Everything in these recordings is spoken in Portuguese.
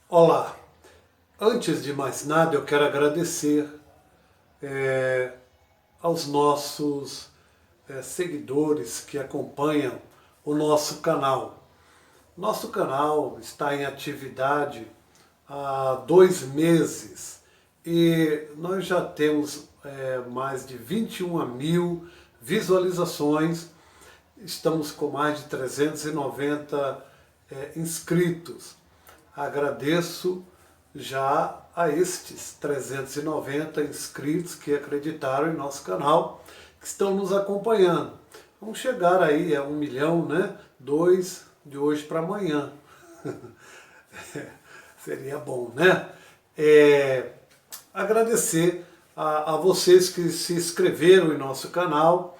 Olá, antes de mais nada eu quero agradecer aos nossos seguidores que acompanham o nosso canal. Nosso canal está em atividade há 2 meses e nós já temos mais de 21 mil visualizações, estamos com mais de 390 inscritos. Agradeço já a estes 390 inscritos que acreditaram em nosso canal, que estão nos acompanhando. Vamos chegar aí a 1 milhão, né? 2 de hoje para amanhã. Seria bom, né? Agradecer a vocês que se inscreveram em nosso canal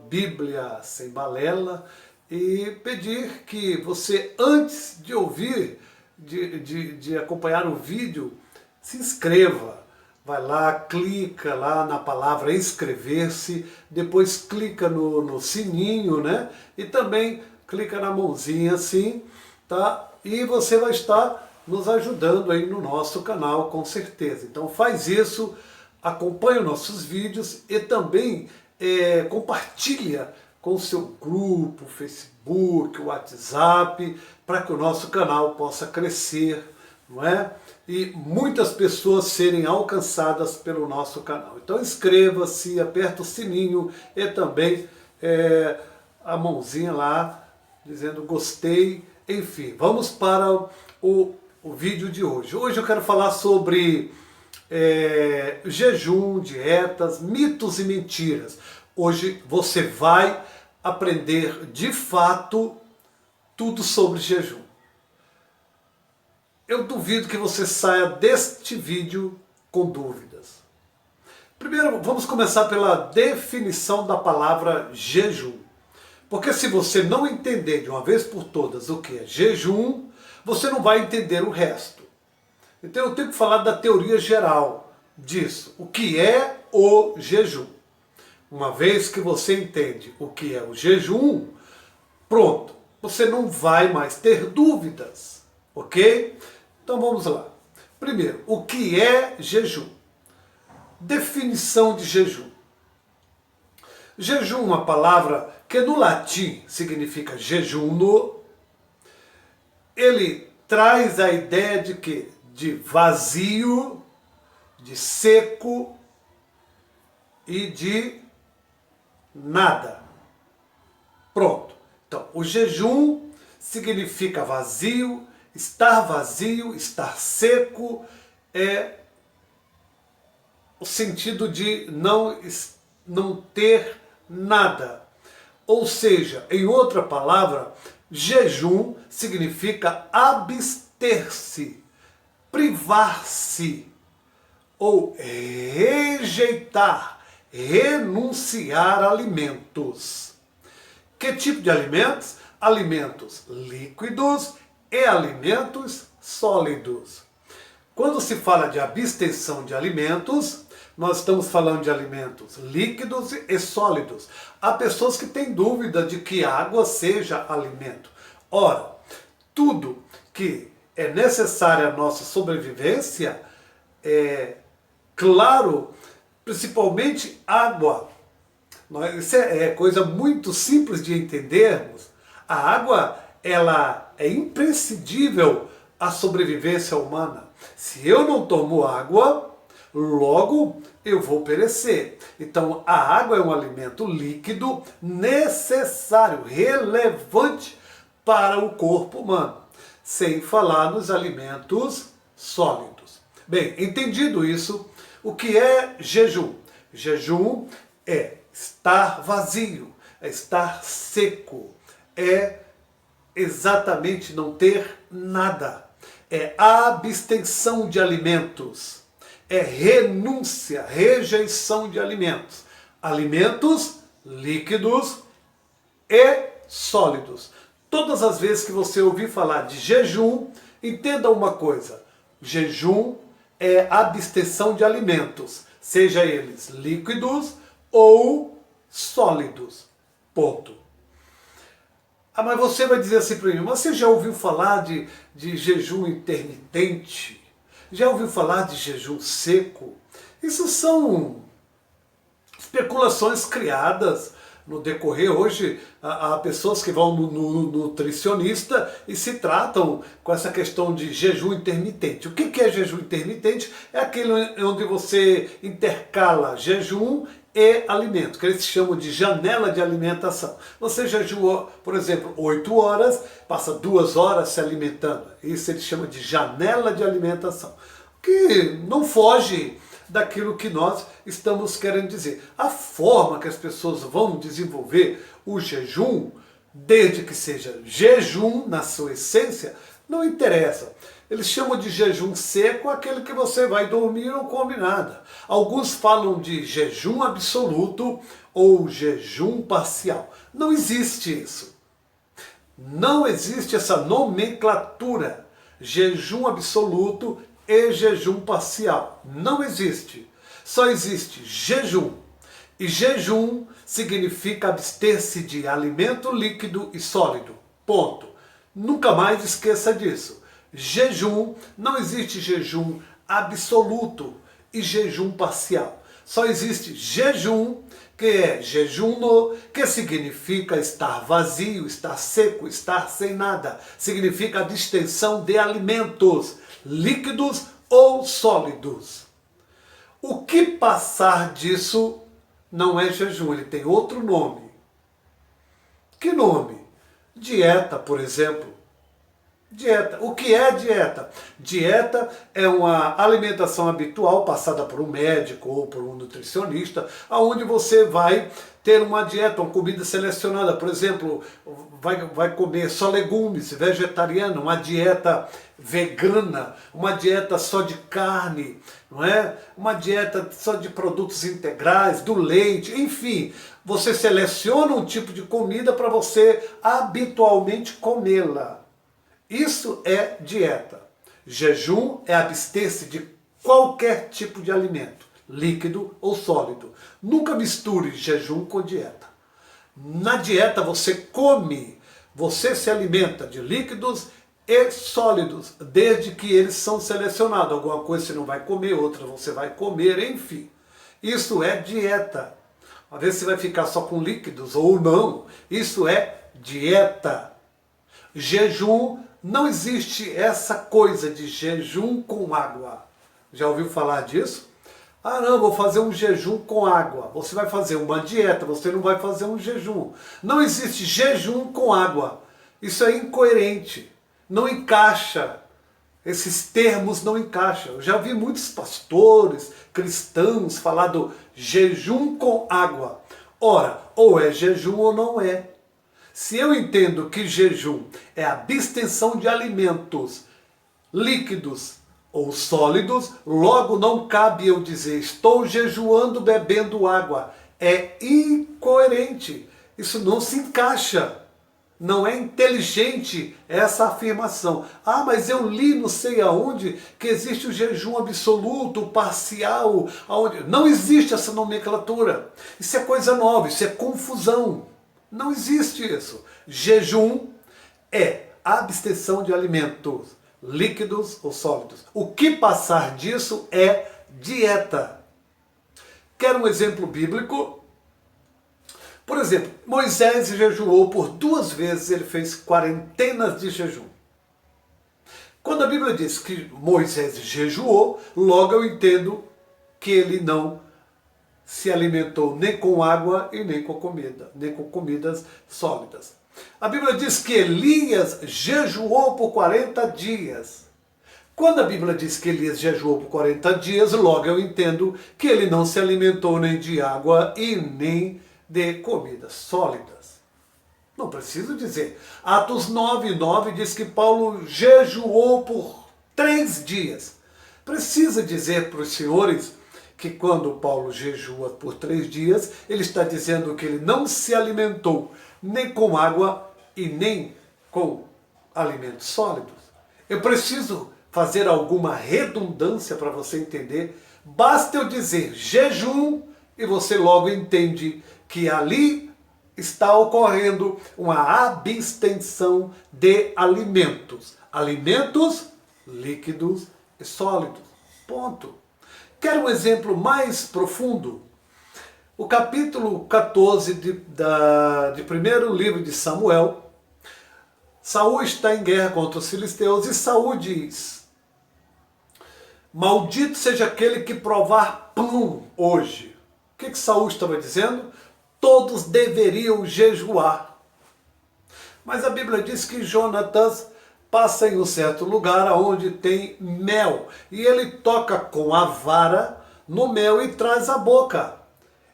Bíblia Sem Balela, e pedir que você, antes de ouvir, de acompanhar o vídeo, se inscreva. Vai lá, clica lá na palavra inscrever-se, depois clica no sininho, né? E também clica na mãozinha assim, tá? E você vai estar nos ajudando aí no nosso canal, com certeza. Então faz isso, acompanha os nossos vídeos e também compartilha com o seu grupo, Facebook, WhatsApp, para que o nosso canal possa crescer, não é? E muitas pessoas serem alcançadas pelo nosso canal. Então inscreva-se, aperta o sininho e também a mãozinha lá, dizendo gostei, enfim. Vamos para o vídeo de hoje. Hoje eu quero falar sobre jejum, dietas, mitos e mentiras. Hoje você vai aprender de fato tudo sobre jejum. Eu duvido que você saia deste vídeo com dúvidas. Primeiro, vamos começar pela definição da palavra jejum. Porque se você não entender de uma vez por todas o que é jejum, você não vai entender o resto. Então eu tenho que falar da teoria geral disso. O que é o jejum? Uma vez que você entende o que é o jejum, pronto, você não vai mais ter dúvidas, ok? Então vamos lá. Primeiro, o que é jejum? Definição de jejum. Jejum é uma palavra que no latim significa jejuno. Ele traz a ideia de quê? De vazio, de seco e de nada. Pronto. Então, o jejum significa vazio, estar seco, é o sentido de não ter nada. Ou seja, em outra palavra, jejum significa abster-se, privar-se, ou rejeitar, renunciar a alimentos. Que tipo de alimentos? Alimentos líquidos e alimentos sólidos. Quando se fala de abstenção de alimentos, nós estamos falando de alimentos líquidos e sólidos. Há pessoas que têm dúvida de que água seja alimento. Ora, tudo que é necessário à nossa sobrevivência claro, principalmente água. Isso é coisa muito simples de entendermos. A água, ela é imprescindível à sobrevivência humana. Se eu não tomo água, logo eu vou perecer. Então a água é um alimento líquido necessário, relevante para o corpo humano. Sem falar nos alimentos sólidos. Bem, entendido isso, o que é jejum? Jejum é estar vazio, é estar seco, é exatamente não ter nada. É abstenção de alimentos, é renúncia, rejeição de alimentos. Alimentos líquidos e sólidos. Todas as vezes que você ouvir falar de jejum, entenda uma coisa: jejum é abstenção de alimentos, seja eles líquidos ou sólidos. Ponto. Ah, mas você vai dizer assim para mim, você já ouviu falar de jejum intermitente? Já ouviu falar de jejum seco? Isso são especulações criadas no decorrer. Hoje há pessoas que vão no nutricionista e se tratam com essa questão de jejum intermitente. O que é jejum intermitente? É aquele onde você intercala jejum e alimento, que eles chamam de janela de alimentação. Você jejua, por exemplo, 8 horas, passa 2 horas se alimentando. Isso eles chamam de janela de alimentação, que não foge daquilo que nós estamos querendo dizer. A forma que as pessoas vão desenvolver o jejum, desde que seja jejum na sua essência, não interessa. Eles chamam de jejum seco aquele que você vai dormir e não come nada. Alguns falam de jejum absoluto ou jejum parcial. Não existe isso. Não existe essa nomenclatura. Jejum absoluto e jejum parcial. Não existe. Só existe jejum. E jejum significa abster-se de alimento líquido e sólido. Ponto. Nunca mais esqueça disso. Jejum, não existe jejum absoluto e jejum parcial. Só existe jejum, que é jejuno, que significa estar vazio, estar seco, estar sem nada. Significa a distensão de alimentos líquidos ou sólidos. O que passar disso não é jejum, ele tem outro nome. Que nome? Dieta, por exemplo. Dieta. O que é dieta? Dieta é uma alimentação habitual passada por um médico ou por um nutricionista, aonde você vai ter uma dieta, uma comida selecionada. Por exemplo, vai comer só legumes, vegetariano, uma dieta vegana, uma dieta só de carne, não é? Uma dieta só de produtos integrais, do leite, enfim. Você seleciona um tipo de comida para você habitualmente comê-la. Isso é dieta. Jejum é abster-se de qualquer tipo de alimento, líquido ou sólido. Nunca misture jejum com dieta. Na dieta você come, você se alimenta de líquidos e sólidos, desde que eles são selecionados. Alguma coisa você não vai comer, outra você vai comer, enfim. Isso é dieta. Às vezes você vai ficar só com líquidos ou não. Isso é dieta. Jejum, não existe essa coisa de jejum com água. Já ouviu falar disso? Ah não, vou fazer um jejum com água. Você vai fazer uma dieta, você não vai fazer um jejum. Não existe jejum com água. Isso é incoerente. Não encaixa. Esses termos não encaixam. Eu já vi muitos pastores, cristãos falar do jejum com água. Ora, ou é jejum ou não é. Se eu entendo que jejum é a abstenção de alimentos líquidos ou sólidos, logo não cabe eu dizer estou jejuando bebendo água. É incoerente. Isso não se encaixa. Não é inteligente essa afirmação. Ah, mas eu li não sei aonde que existe o jejum absoluto, o parcial. Aonde... Não existe essa nomenclatura. Isso é coisa nova, isso é confusão. Não existe isso. Jejum é a abstenção de alimentos líquidos ou sólidos. O que passar disso é dieta. Quer um exemplo bíblico? Por exemplo, Moisés jejuou por 2 vezes, ele fez quarentenas de jejum. Quando a Bíblia diz que Moisés jejuou, logo eu entendo que ele não se alimentou nem com água e nem com comida, nem com comidas sólidas. A Bíblia diz que Elias jejuou por 40 dias. Quando a Bíblia diz que Elias jejuou por 40 dias, logo eu entendo que ele não se alimentou nem de água e nem de comidas sólidas. Não preciso dizer. Atos 9:9 diz que Paulo jejuou por 3 dias. Precisa dizer para os senhores que quando Paulo jejua por 3 dias, ele está dizendo que ele não se alimentou nem com água e nem com alimentos sólidos. Eu preciso fazer alguma redundância para você entender. Basta eu dizer jejum e você logo entende que ali está ocorrendo uma abstenção de alimentos. Alimentos líquidos e sólidos. Ponto. Quer um exemplo mais profundo? O capítulo 14 de primeiro livro de Samuel. Saul está em guerra contra os filisteus e Saul diz: maldito seja aquele que provar pão hoje. O que Saul estava dizendo? Todos deveriam jejuar. Mas a Bíblia diz que Jonatas passa em um certo lugar onde tem mel. E ele toca com a vara no mel e traz à boca.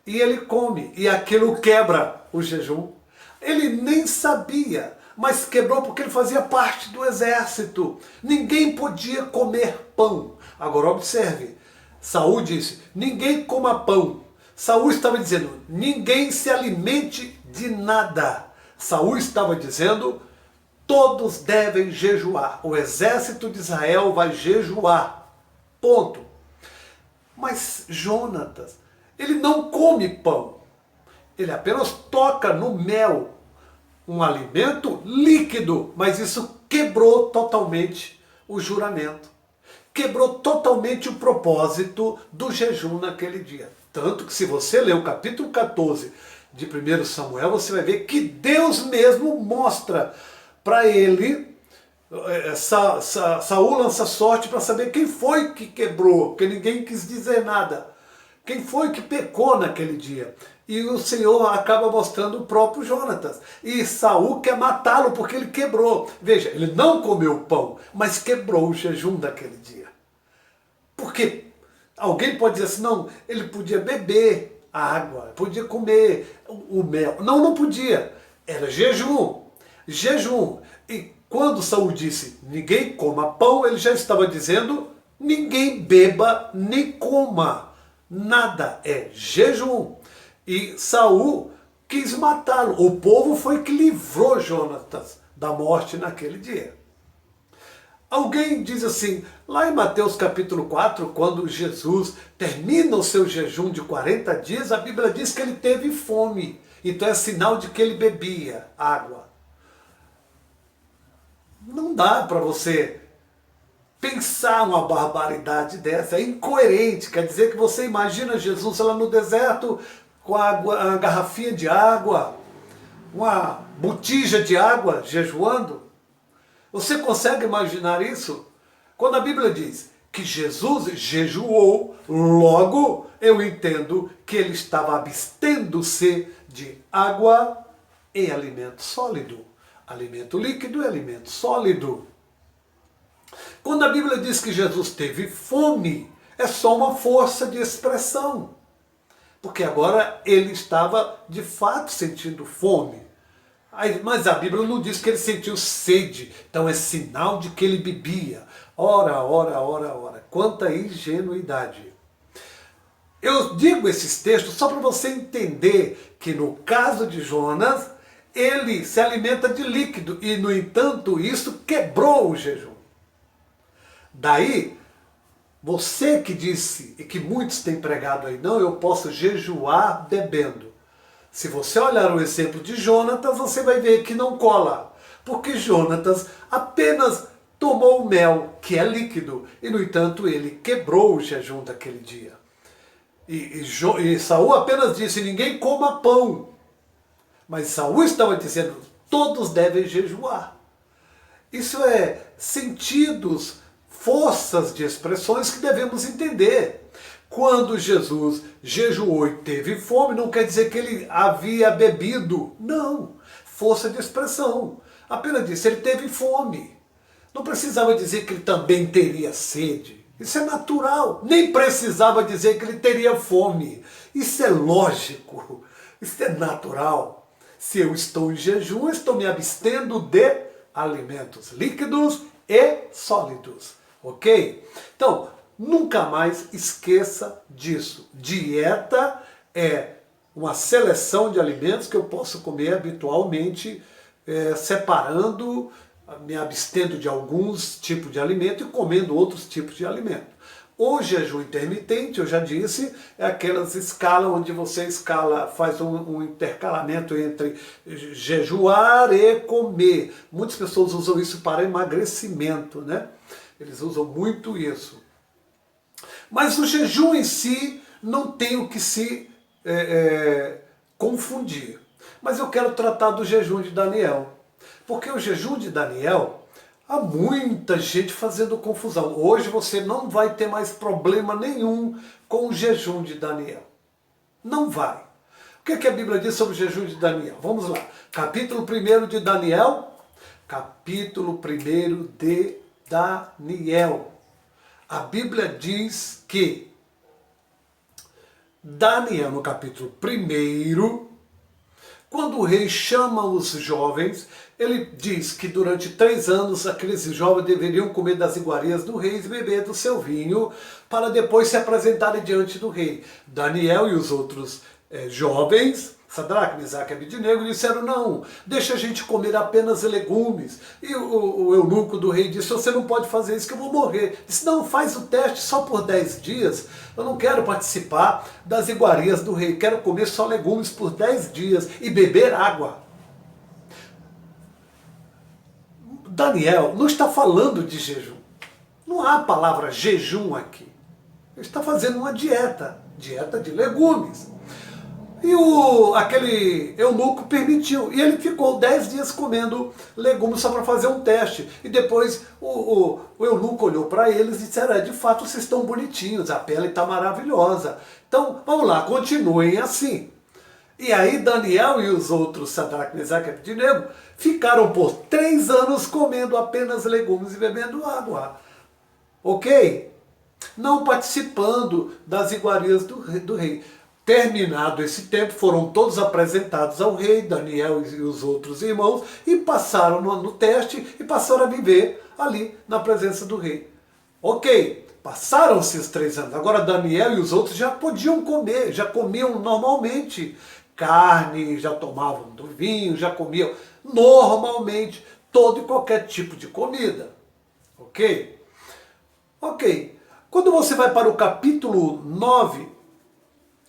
E ele come. E aquilo quebra o jejum. Ele nem sabia, mas quebrou porque ele fazia parte do exército. Ninguém podia comer pão. Agora observe, Saul disse, ninguém coma pão. Saul estava dizendo, ninguém se alimente de nada. Saul estava dizendo, todos devem jejuar. O exército de Israel vai jejuar. Ponto. Mas Jonatas, ele não come pão. Ele apenas toca no mel. Um alimento líquido. Mas isso quebrou totalmente o juramento. Quebrou totalmente o propósito do jejum naquele dia. Tanto que se você ler o capítulo 14 de 1 Samuel, você vai ver que Deus mesmo mostra para ele, Saul lança sorte para saber quem foi que quebrou, porque ninguém quis dizer nada. Quem foi que pecou naquele dia? E o Senhor acaba mostrando o próprio Jonatas. E Saul quer matá-lo porque ele quebrou. Veja, ele não comeu pão, mas quebrou o jejum daquele dia. Porque alguém pode dizer assim, não, ele podia beber a água, podia comer o mel. Não, não podia. Era jejum. Jejum. E quando Saul disse, ninguém coma pão, ele já estava dizendo, ninguém beba nem coma. Nada, é jejum. E Saul quis matá-lo. O povo foi que livrou Jonatas da morte naquele dia. Alguém diz assim, lá em Mateus capítulo 4, quando Jesus termina o seu jejum de 40 dias, a Bíblia diz que ele teve fome. Então é sinal de que ele bebia água. Não dá para você pensar uma barbaridade dessa, é incoerente. Quer dizer que você imagina Jesus lá no deserto com a garrafinha de água, uma botija de água jejuando? Você consegue imaginar isso? Quando a Bíblia diz que Jesus jejuou, logo eu entendo que ele estava abstendo-se de água e alimento sólido. Alimento líquido e alimento sólido. Quando a Bíblia diz que Jesus teve fome, é só uma força de expressão. Porque agora ele estava de fato sentindo fome. Mas a Bíblia não diz que ele sentiu sede, então é sinal de que ele bebia. Ora, ora, ora, ora, quanta ingenuidade. Eu digo esses textos só para você entender que no caso de Jonas, ele se alimenta de líquido e, no entanto, isso quebrou o jejum. Daí, você que disse, e que muitos têm pregado aí, não, eu posso jejuar bebendo. Se você olhar o exemplo de Jonatas, você vai ver que não cola. Porque Jonatas apenas tomou o mel, que é líquido, e no entanto ele quebrou o jejum daquele dia. E Saul apenas disse, ninguém coma pão. Mas Saul estava dizendo, todos devem jejuar. Isso é sentidos, forças de expressões que devemos entender. Quando Jesus jejuou e teve fome, não quer dizer que ele havia bebido. Não, força de expressão. Apenas disse, ele teve fome. Não precisava dizer que ele também teria sede. Isso é natural. Nem precisava dizer que ele teria fome. Isso é lógico. Isso é natural. Se eu estou em jejum, eu estou me abstendo de alimentos líquidos e sólidos. Ok? Então, nunca mais esqueça disso. Dieta é uma seleção de alimentos que eu posso comer habitualmente, separando, me abstendo de alguns tipos de alimento e comendo outros tipos de alimento. O jejum intermitente, eu já disse, é aquelas escalas onde você faz um intercalamento entre jejuar e comer. Muitas pessoas usam isso para emagrecimento, né? Eles usam muito isso. Mas o jejum em si não tem o que se confundir. Mas eu quero tratar do jejum de Daniel. Porque o jejum de Daniel, há muita gente fazendo confusão. Hoje você não vai ter mais problema nenhum com o jejum de Daniel. Não vai. O que a Bíblia diz sobre o jejum de Daniel? Vamos lá. Capítulo 1 de Daniel. Capítulo 1 de Daniel. A Bíblia diz que Daniel, no capítulo 1, quando o rei chama os jovens, ele diz que durante 3 anos aqueles jovens deveriam comer das iguarias do rei e beber do seu vinho, para depois se apresentarem diante do rei. Daniel e os outros jovens, Sadraque, Mesaque e Abednego, disseram: não, deixa a gente comer apenas legumes. E o eunuco do rei disse: você não pode fazer isso que eu vou morrer. Disse: não, faz o teste só por 10 dias. Eu não quero participar das iguarias do rei, quero comer só legumes por 10 dias e beber água. Daniel não está falando de jejum. Não há a palavra jejum aqui. Ele está fazendo uma dieta de legumes. E aquele eunuco permitiu. E ele ficou 10 dias comendo legumes só para fazer um teste. E depois o eunuco olhou para eles e disse: de fato vocês estão bonitinhos, a pele está maravilhosa. Então vamos lá, continuem assim. E aí Daniel e os outros, Sadraque, Mesaque e Abednego, ficaram por 3 anos comendo apenas legumes e bebendo água. Ok? Não participando das iguarias do rei. Terminado esse tempo, foram todos apresentados ao rei, Daniel e os outros irmãos, e passaram no teste e passaram a viver ali na presença do rei. Ok, passaram-se os 3 anos. Agora Daniel e os outros já podiam comer, já comiam normalmente carne, já tomavam do vinho, já comiam normalmente todo e qualquer tipo de comida. Ok? Ok. Quando você vai para o capítulo 9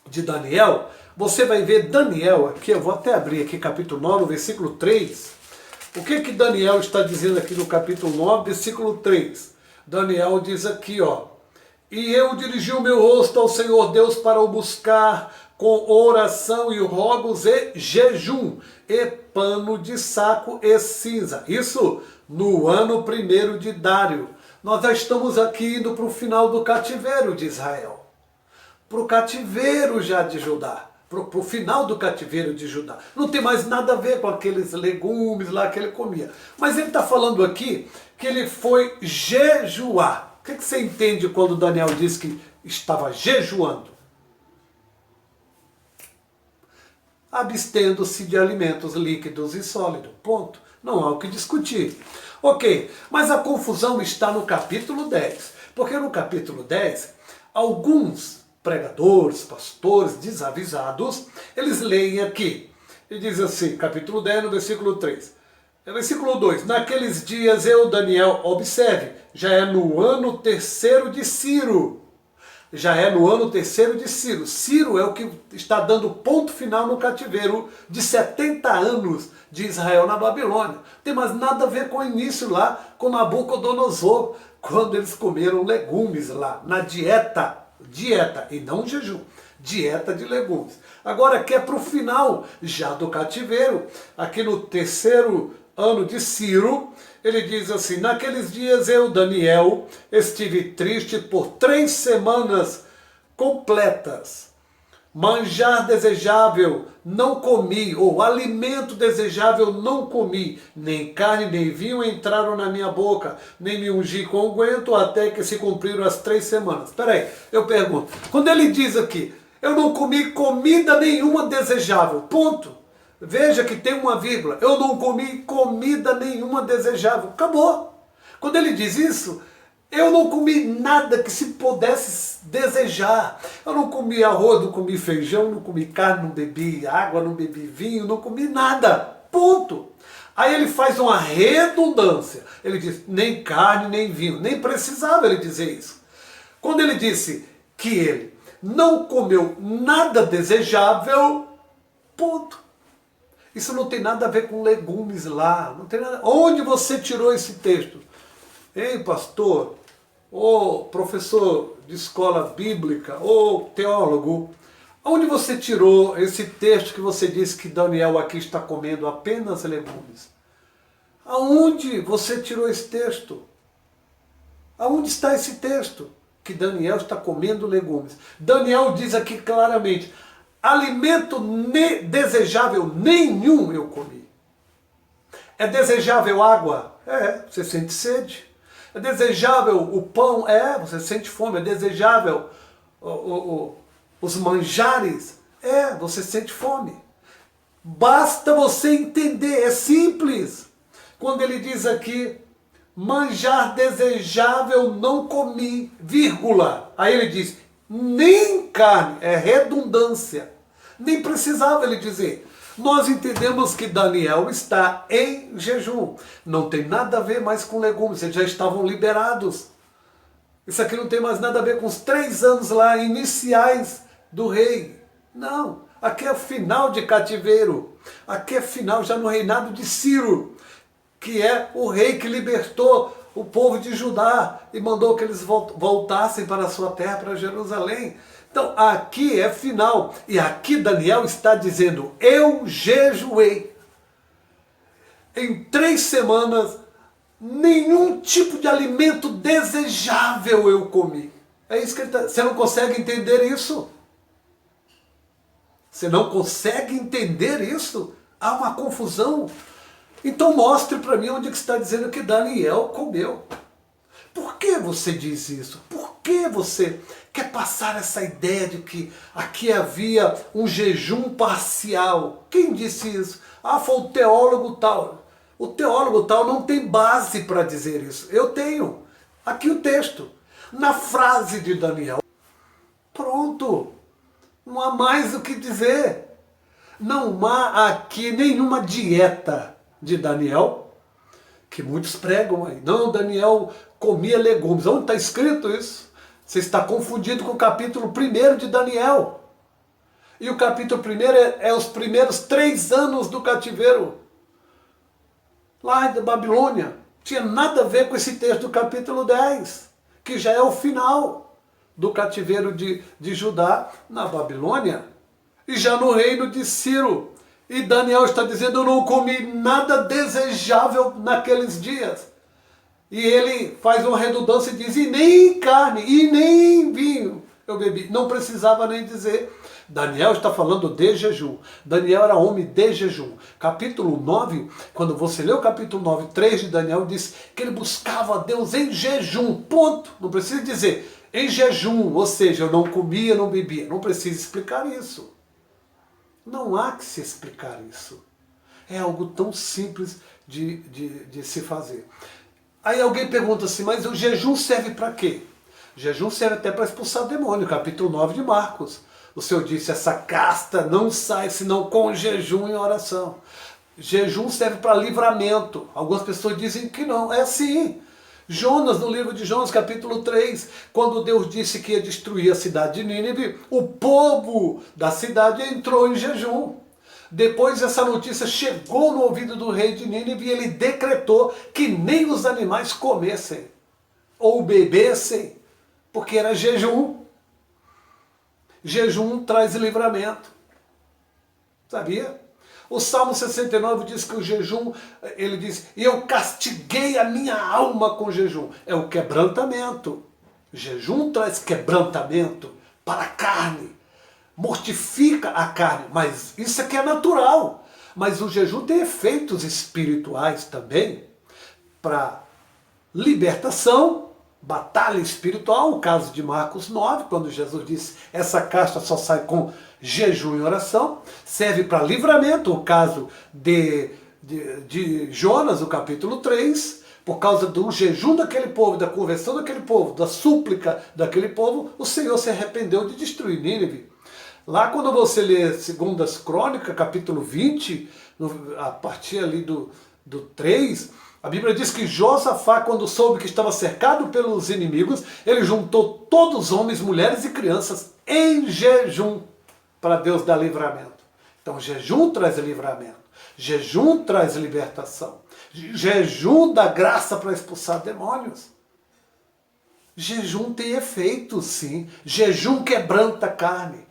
de Daniel, você vai ver Daniel aqui, eu vou até abrir aqui capítulo 9, versículo 3. O que Daniel está dizendo aqui no capítulo 9, versículo 3? Daniel diz aqui, ó: e eu dirigi o meu rosto ao Senhor Deus para o buscar com oração e rogos e jejum, e pano de saco e cinza. Isso no ano 1 de Dário. Nós já estamos aqui indo para o final do cativeiro de Israel. Para o cativeiro já de Judá, para o final do cativeiro de Judá. Não tem mais nada a ver com aqueles legumes lá que ele comia. Mas ele está falando aqui que ele foi jejuar. O que você entende quando Daniel diz que estava jejuando? Abstendo-se de alimentos líquidos e sólidos. Ponto. Não há o que discutir. Ok, mas a confusão está no capítulo 10. Porque no capítulo 10, alguns pregadores, pastores desavisados, eles leem aqui. E diz assim, capítulo 10, no versículo 3. Versículo 2. Naqueles dias eu, Daniel, observe, já é no ano 3º de Ciro. Já é no ano 3º de Ciro. Ciro é o que está dando ponto final no cativeiro de 70 anos de Israel na Babilônia. Não tem mais nada a ver com o início lá, com Nabucodonosor, quando eles comeram legumes lá, na dieta e não jejum, dieta de legumes. Agora aqui é para o final já do cativeiro, aqui no 3º ano de Ciro, ele diz assim: naqueles dias eu, Daniel, estive triste por 3 semanas completas. Manjar desejável não comi, ou alimento desejável não comi, nem carne nem vinho entraram na minha boca, nem me ungi com unguento até que se cumpriram as 3 semanas. Espera aí, eu pergunto, quando ele diz aqui, eu não comi comida nenhuma desejável, ponto. Veja que tem uma vírgula, eu não comi comida nenhuma desejável, acabou. Quando ele diz isso, eu não comi nada que se pudesse desejar. Eu não comi arroz, não comi feijão, não comi carne, não bebi água, não bebi vinho, não comi nada. Ponto. Aí ele faz uma redundância. Ele diz, nem carne, nem vinho. Nem precisava ele dizer isso. Quando ele disse que ele não comeu nada desejável, ponto. Isso não tem nada a ver com legumes lá. Não tem nada. Onde você tirou esse texto? Hein, pastor? Ô professor de escola bíblica, ô teólogo, onde você tirou esse texto que você disse que Daniel aqui está comendo apenas legumes? Aonde você tirou esse texto? Aonde está esse texto? Que Daniel está comendo legumes. Daniel diz aqui claramente, alimento desejável nenhum eu comi. É desejável água? É, você sente sede. É desejável o pão? É, você sente fome. É desejável os manjares? É, você sente fome. Basta você entender, é simples. Quando ele diz aqui, manjar desejável não comi, vírgula. Aí ele diz, nem carne, é redundância. Nem precisava ele dizer. Nós entendemos que Daniel está em jejum. Não tem nada a ver mais com legumes, eles já estavam liberados. Isso aqui não tem mais nada a ver com os 3 anos lá iniciais do rei. Não, aqui é o final de cativeiro. Aqui é final já no reinado de Ciro, que é o rei que libertou o povo de Judá e mandou que eles voltassem para a sua terra, para Jerusalém. Então aqui é final. E aqui Daniel está dizendo, eu jejuei. Em 3 semanas, nenhum tipo de alimento desejável eu comi. É isso que ele está... Você não consegue entender isso? Você não consegue entender isso? Há uma confusão. Então mostre para mim onde que está dizendo que Daniel comeu. Por que você diz isso? Por que você quer passar essa ideia de que aqui havia um jejum parcial? Quem disse isso? Ah, foi o teólogo tal. O teólogo tal não tem base para dizer isso. Eu tenho. Aqui o texto. Na frase de Daniel. Pronto. Não há mais o que dizer. Não há aqui nenhuma dieta de Daniel, que muitos pregam aí. Não, Daniel comia legumes. Onde está escrito isso? Você está confundido com o capítulo 1 de Daniel. E o capítulo 1 é os primeiros 3 anos do cativeiro. Lá da Babilônia. Tinha nada a ver com esse texto do capítulo 10, que já é o final do cativeiro de Judá na Babilônia. E já no reino de Ciro. E Daniel está dizendo, eu não comi nada desejável naqueles dias. E ele faz uma redundância e diz, e nem carne, e nem vinho eu bebi. Não precisava nem dizer. Daniel está falando de jejum. Daniel era homem de jejum. Capítulo 9, quando você lê o capítulo 9, 3 de Daniel, diz que ele buscava a Deus em jejum. Ponto. Não precisa dizer em jejum, ou seja, eu não comia, não bebia. Não precisa explicar isso. Não há que se explicar isso. É algo tão simples de se fazer. Aí alguém pergunta assim, mas o jejum serve para quê? O jejum serve até para expulsar o demônio, capítulo 9 de Marcos. O Senhor disse, essa casta não sai senão com jejum e oração. Jejum serve para livramento. Algumas pessoas dizem que não. É assim. Jonas, no livro de Jonas, capítulo 3, quando Deus disse que ia destruir a cidade de Nínive, o povo da cidade entrou em jejum. Depois essa notícia chegou no ouvido do rei de Nínive e ele decretou que nem os animais comessem ou bebessem, porque era jejum. Jejum traz livramento. Sabia? O Salmo 69 diz que o jejum, ele diz, e eu castiguei a minha alma com jejum. É o quebrantamento. Jejum traz quebrantamento para a carne. Mortifica a carne, mas isso aqui é natural. Mas o jejum tem efeitos espirituais também, para libertação, batalha espiritual, o caso de Marcos 9, quando Jesus disse, essa casta só sai com jejum e oração, serve para livramento, o caso de Jonas, o capítulo 3, por causa do jejum daquele povo, da conversão daquele povo, da súplica daquele povo, o Senhor se arrependeu de destruir Nínive. Lá quando você lê 2 Crônicas, capítulo 20, a partir ali do 3, A Bíblia diz que Josafá, quando soube que estava cercado pelos inimigos, ele juntou todos os homens, mulheres e crianças em jejum para Deus dar livramento. Então jejum traz livramento, jejum traz libertação, jejum dá graça para expulsar demônios. Jejum tem efeito, sim. Jejum quebranta a carne.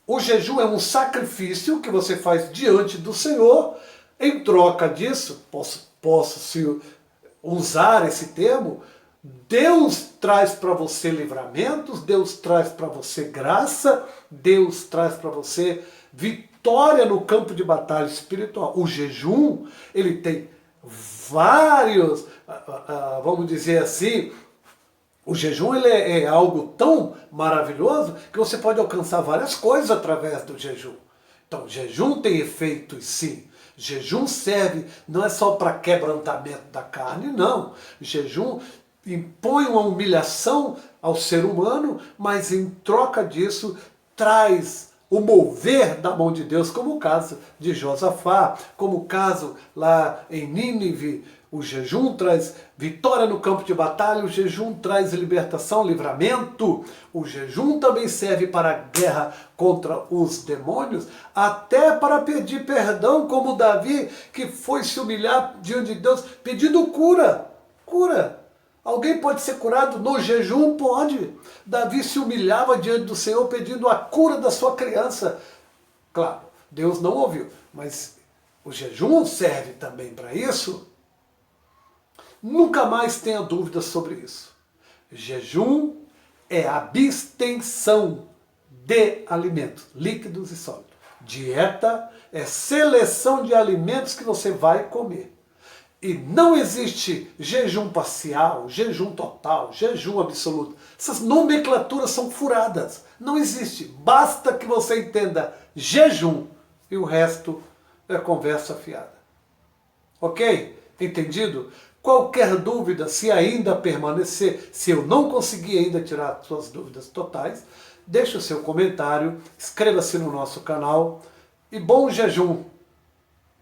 O jejum é um sacrifício que você faz diante do Senhor. Em troca disso, posso se usar esse termo, Deus traz para você livramentos, Deus traz para você graça, Deus traz para você vitória no campo de batalha espiritual. O jejum, ele tem vários, vamos dizer assim, o jejum ele é algo tão maravilhoso que você pode alcançar várias coisas através do jejum. Então, jejum tem efeitos, sim. Jejum serve não é só para quebrantamento da carne, não. Jejum impõe uma humilhação ao ser humano, mas em troca disso traz o mover da mão de Deus, como o caso de Josafá, como o caso lá em Nínive. O jejum traz vitória no campo de batalha, o jejum traz libertação, livramento. O jejum também serve para a guerra contra os demônios, até para pedir perdão, como Davi, que foi se humilhar diante de Deus, pedindo cura. Cura. Alguém pode ser curado no jejum? Pode. Davi se humilhava diante do Senhor pedindo a cura da sua criança. Claro, Deus não ouviu, mas o jejum serve também para isso. Nunca mais tenha dúvidas sobre isso. Jejum é abstenção de alimentos líquidos e sólidos. Dieta é seleção de alimentos que você vai comer. E não existe jejum parcial, jejum total, jejum absoluto. Essas nomenclaturas são furadas. Não existe. Basta que você entenda jejum e o resto é conversa fiada. Ok? Entendido? Qualquer dúvida, se ainda permanecer, se eu não conseguir ainda tirar suas dúvidas totais, deixe o seu comentário, inscreva-se no nosso canal e bom jejum!